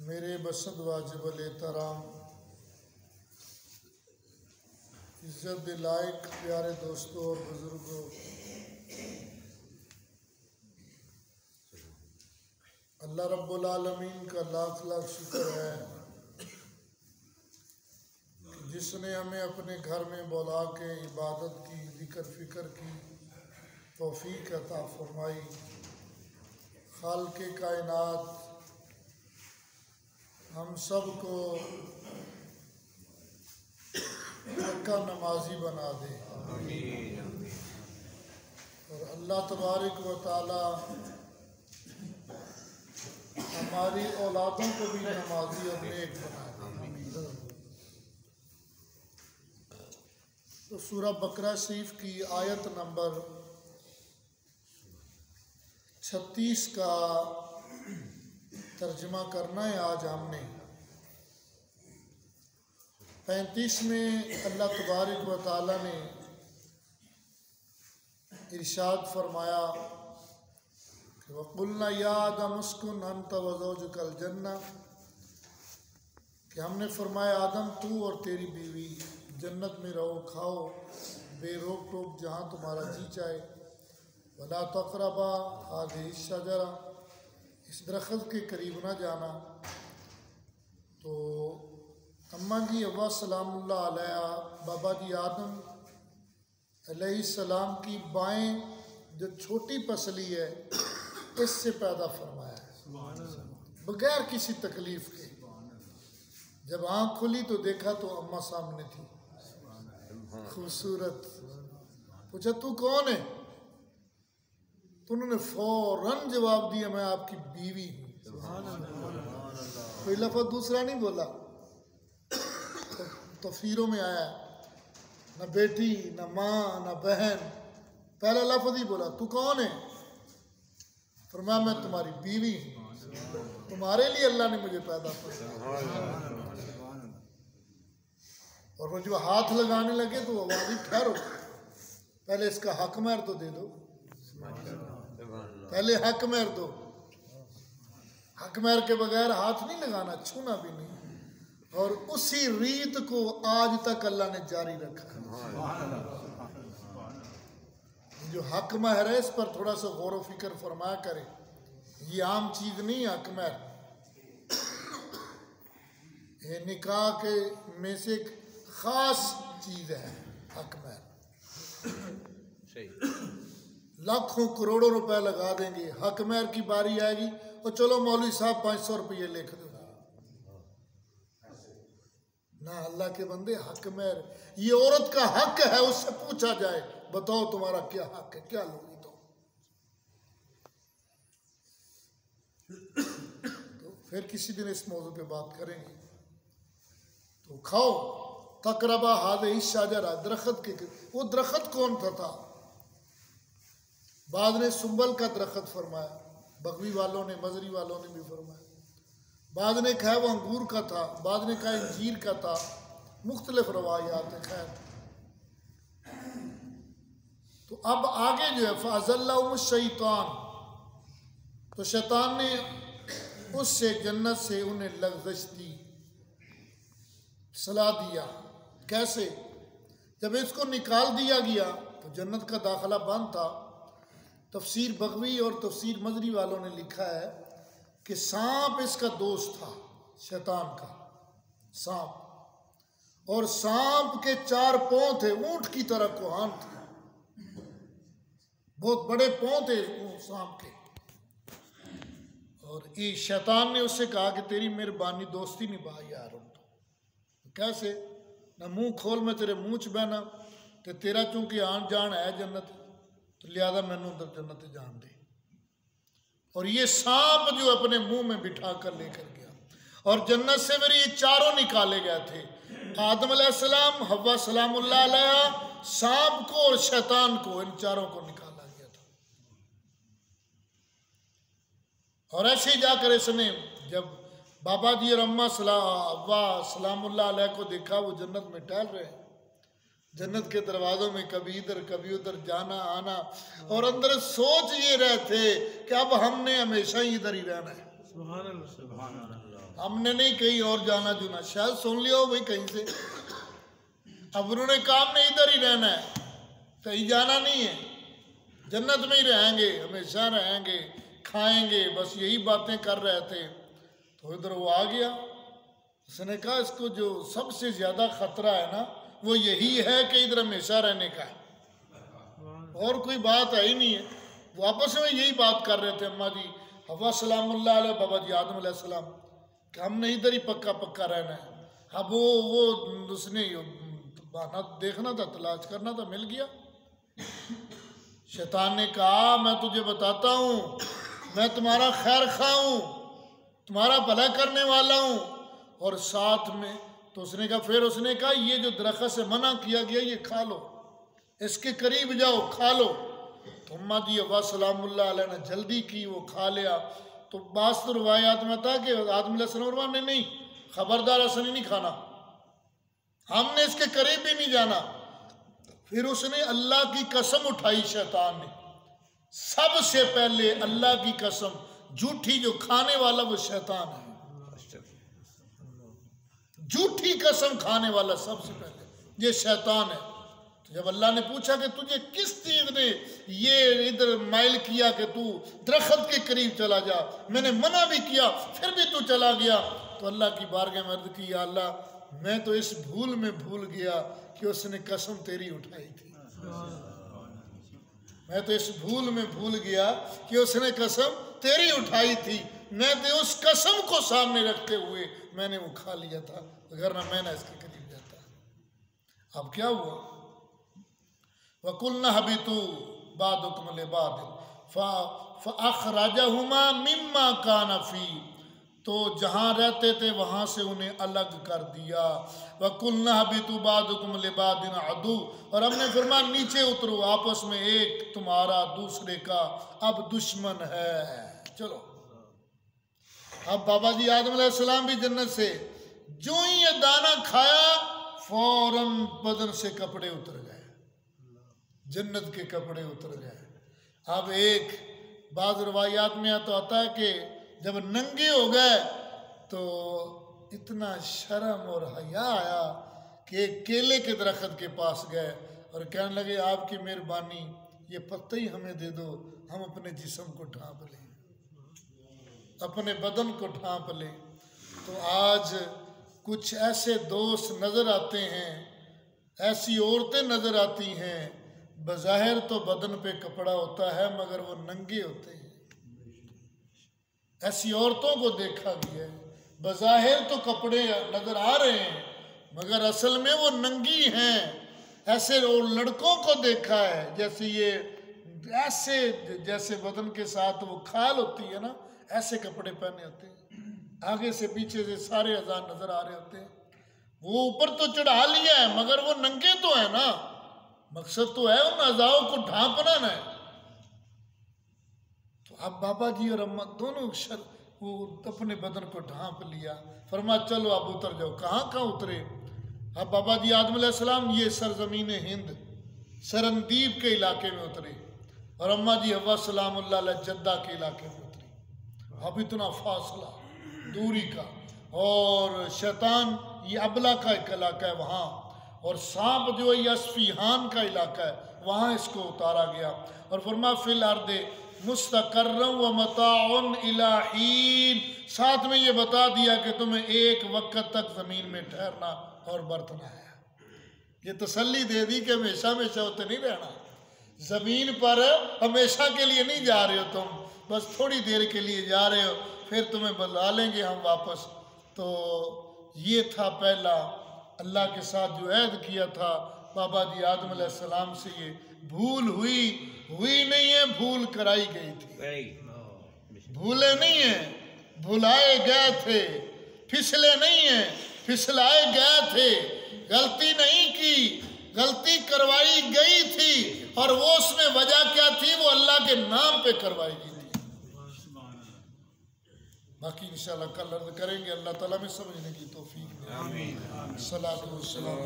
मेरे बसद वाजिबल एहतराम इज़्ज़त लायक प्यारे दोस्तों और बुज़ुर्गों, अल्लाह रब्बुल आलमीन का लाख लाख शुक्र है जिसने हमें अपने घर में बुला के इबादत की, ज़िक्र फ़िक्र की तौफ़ीक अता फरमाई। खालिक़े कायनात हम सब को पक्का नमाजी बना दे और अल्लाह तबारक व तआला हमारी औलादों को भी नमाजी और नेक बना दे। तो सूरह बकरा शरीफ की आयत नंबर 36 का तर्जमा करना है आज हमने। 35 में अल्लाह तबारक व तआला ने इरशाद फरमाया कि वक़ुल्ना या आदम उस्कुन अन्ता व ज़ौजुकल जन्नह, कि हमने फरमाया आदम तू और तेरी बीवी जन्नत में रहो, खाओ बेरोक टोक जहाँ तुम्हारा जी चाहे। वला तक़रबा हाज़िहि शजरा, इस दरख्त के करीब ना जाना। तो अम्मा जी अव्वा सलामुल्लाह अलैहा बाबा जी आदम अलैहिस्सलाम की बाएं जो छोटी पसली है इससे पैदा फरमाया है बगैर किसी तकलीफ के। जब आँख खुली तो देखा तो अम्मा सामने थी, खूबसूरत। पूछा तू कौन है? तो उन्होंने फौरन जवाब दिया मैं आपकी बीवी हूँ। कोई लफ्ज़ दूसरा नहीं बोला। तो तफसीरों में आया न बेटी न माँ न बहन, पहला लफ्ज़ ही बोला तू कौन है? फरमाया मैं तुम्हारी बीवी हूँ, तुम्हारे लिए अल्लाह ने मुझे पैदा किया। और वो जो हाथ लगाने लगे तो वो आवाज़ ठहरो, पहले इसका हक महर तो दे दो, पहले हक महर दो। हक महर के बगैर हाथ नहीं लगाना, छूना भी नहीं। और उसी रीत को आज तक अल्लाह ने जारी रखा। जो हक महर है इस पर थोड़ा सा गौर व फिक्र फरमाया करे। ये आम चीज नहीं, हक महर ये निकाह के में से एक खास चीज है। हक महर लाखों करोड़ों रुपए लगा देंगे, हक महर की बारी आएगी और चलो मौलवी साहब 500 रुपये लिख दो ना। अल्लाह के बंदे, हक महर ये औरत का हक है। उससे पूछा जाए बताओ तुम्हारा क्या हक है, क्या लोगी? तो फिर किसी दिन इस मौजू पे बात करेंगे। तो खाओ तकरबा हाज़िहि शजरा, दरख्त के वो दरख्त कौन था? बाद ने सुंबल का दरख्त फरमाया, बगवी वालों ने मजरी वालों ने भी फरमाया। बाद ने कहा वो अंगूर का था, बाद ने कहा इंजीर का था, मुख्तलिफ रवायात है। खैर तो अब आगे जो है फ़अज़ल्लहुम शैतान, तो शैतान ने उससे जन्नत से उन्हें लग़ज़श दी, सलाह दिया। कैसे? जब इसको निकाल दिया गया तो जन्नत का दाखिला बंद था। तफसीर बगवी और तफसीर मजरी वालों ने लिखा है कि सांप इसका दोस्त था, शैतान का सांप। और सांप के 4 पाँव थे, ऊंट की तरह कोहान थे, बहुत बड़े पाँव थे सांप के। और ये शैतान ने उससे कहा कि तेरी मेहरबानी दोस्ती निभा यार। कैसे? ना मुंह खोल, मैं तेरे मुंह च बहना, तो तेरा चूंकि आन जान है जन्नत, तो लिहाजा मैनू अंदर जन्नत जान दे। और ये सांप जो अपने मुंह में बिठा कर लेकर गया, और जन्नत से मेरे ये चारों निकाले गए थे, आदम अलैहिस्सलाम, हव्वा सलामुल्लाह अलैहा, सांप को और शैतान को, इन चारों को निकाला गया था। और ऐसे ही जाकर इसने जब बाबा जी और अम्मा अव्वा सलामुल्लाह अलैह को देखा, वो जन्नत में टहल रहे हैं, जन्नत के दरवाज़ों में कभी इधर कभी उधर जाना आना, और अंदर सोच ये रहे थे कि अब हमने हमेशा ही इधर ही रहना है। हमने नहीं कहीं और जाना जुना, शायद सुन लिया हो भाई कहीं से। अब उन्होंने कहा हमने इधर ही रहना है, कहीं जाना नहीं है, जन्नत में ही रहेंगे, हमेशा रहेंगे, खाएंगे, बस यही बातें कर रहे थे। तो इधर वो आ गया, उसने कहा इसको जो सबसे ज्यादा खतरा है ना वो यही है कि इधर हमेशा रहने का है, और कोई बात है ही नहीं है। वो आपस में यही बात कर रहे थे, अम्मा जी हवा सलामुल्लाह अलैह, बाबा जी आदम अलैहिस्सलाम, कि हमने इधर ही पक्का पक्का रहना है। अब वो उसने बहाना देखना था, तलाश करना था, मिल गया। शैतान ने कहा मैं तुझे बताता हूँ, मैं तुम्हारा खैर खा हूँ, तुम्हारा भला करने वाला हूँ। और साथ में तो उसने कहा, फिर उसने कहा ये जो दरख्त से मना किया गया ये खा लो, इसके करीब जाओ खा लो। तो अम्मा जी अब्बा सलामुल्लाह अलैह ने जल्दी की, वो खा लिया। तो बास तो रवायात में था कि आदम अलैहिस्सलाम ने नहीं, खबरदार ऐसा नहीं खाना, हमने इसके करीब भी नहीं जाना। फिर उसने अल्लाह की कसम उठाई, शैतान ने सबसे पहले अल्लाह की कसम, झूठी जो खाने वाला वो शैतान है, झूठी कसम खाने वाला सबसे पहले ये शैतान है। तो जब अल्लाह ने पूछा कि तुझे किस चीज ने ये इधर माइल किया कि तू दरख्त के करीब चला जा, मैंने मना भी किया फिर भी तू चला गया। तो अल्लाह की बारगाह में अर्ज की, या अल्लाह मैं तो इस भूल में भूल गया कि उसने कसम तेरी उठाई थी, मैं तो इस भूल में भूल गया कि उसने कसम तेरी उठाई थी, मैं तो उस कसम को सामने रखते हुए मैंने वो खा लिया था, अगर ना मैं ना इसके करीब जाता। अब क्या हुआ, वकुल्ना हबितू बादुकुम लिबादिन फअखरजहुमा मिम्मा काना फी, तो जहाँ रहते थे वहाँ से उन्हें अलग कर दिया। वकुल्ना हबितू बादुकुम लिबादिन अदू, और हमने फरमाया नीचे उतरो, आपस में एक तुम्हारा दूसरे का अब दुश्मन है। चलो अब बाबा जी आदम अलैहिस्सलाम भी जन्नत से जो ही ये दाना खाया फौरन बदन से कपड़े उतर गए, जन्नत के कपड़े उतर गए। अब एक बाज़ रवायात में तो आता है कि जब नंगे हो गए तो इतना शर्म और हया आया कि एक केले के दरख्त के पास गए और कहने लगे आपकी मेहरबानी ये पत्ते ही हमें दे दो, हम अपने जिस्म को ढांप लें, अपने बदन को ढांप लें। तो आज कुछ ऐसे दोस्त नज़र आते हैं, ऐसी औरतें नज़र आती हैं, बज़ाहिर तो बदन पे कपड़ा होता है मगर वो नंगे होते हैं। ऐसी औरतों को देखा गया है, बज़ाहिर तो कपड़े नज़र आ रहे हैं मगर असल में वो नंगी हैं। ऐसे और लड़कों को देखा है जैसे ये ऐसे जैसे बदन के साथ वो खाल होती है ना, ऐसे कपड़े पहने होते हैं, आगे से पीछे से सारे अज़ान नजर आ रहे होते हैं। वो ऊपर तो चढ़ा लिया है मगर वो नंगे तो है ना, मकसद तो है उन अज़ाओं को ढांपना ना है। तो अब बाबा जी और अम्मा दोनों वो अपने बदन को ढांप लिया, फरमा चलो अब उतर जाओ। कहाँ कहाँ उतरे, अब बाबा जी आदम अलैहिस्सलाम ये सरजमीन हिंद सरनदीब के इलाके में उतरे और अम्मा जी हव्वा सलामुल्लाह अलैह जद्दा के इलाके में उतरी। अब इतना फासला दूरी का, और शैतान ये अबला का एक इलाका है वहाँ, और सांप जो है ये अस्फिहान का इलाका है, वहाँ इसको उतारा गया। और फरमा फिल अर्दे मुस्तकर्रम व मताउन इला हीन, साथ में ये बता दिया कि तुम्हें एक वक्त तक ज़मीन में ठहरना और बरतना है। ये तसल्ली दे दी कि हमेशा हमेशा होते नहीं रहना, ज़मीन पर हमेशा के लिए नहीं जा रहे हो तुम, बस थोड़ी देर के लिए जा रहे हो, फिर तुम्हें बुला लेंगे हम वापस। तो ये था पहला अल्लाह के साथ जो ऐद किया था बाबा जी आदम अलैहिस्सलाम से। ये भूल हुई नहीं है, भूल कराई गई थी। भूले नहीं है, भुलाए गए थे, फिसले नहीं है, फिसलाए गए थे। गलती नहीं की, गलती करवाई गई थी, और वो उसमें वजह क्या थी, वो अल्लाह के नाम पे करवाई गई थी। बाकी इंशाल्लाह कल अर्ज करेंगे। अल्लाह ताला में समझने की तौफीक दे। आमीन। सलातो व सलाम।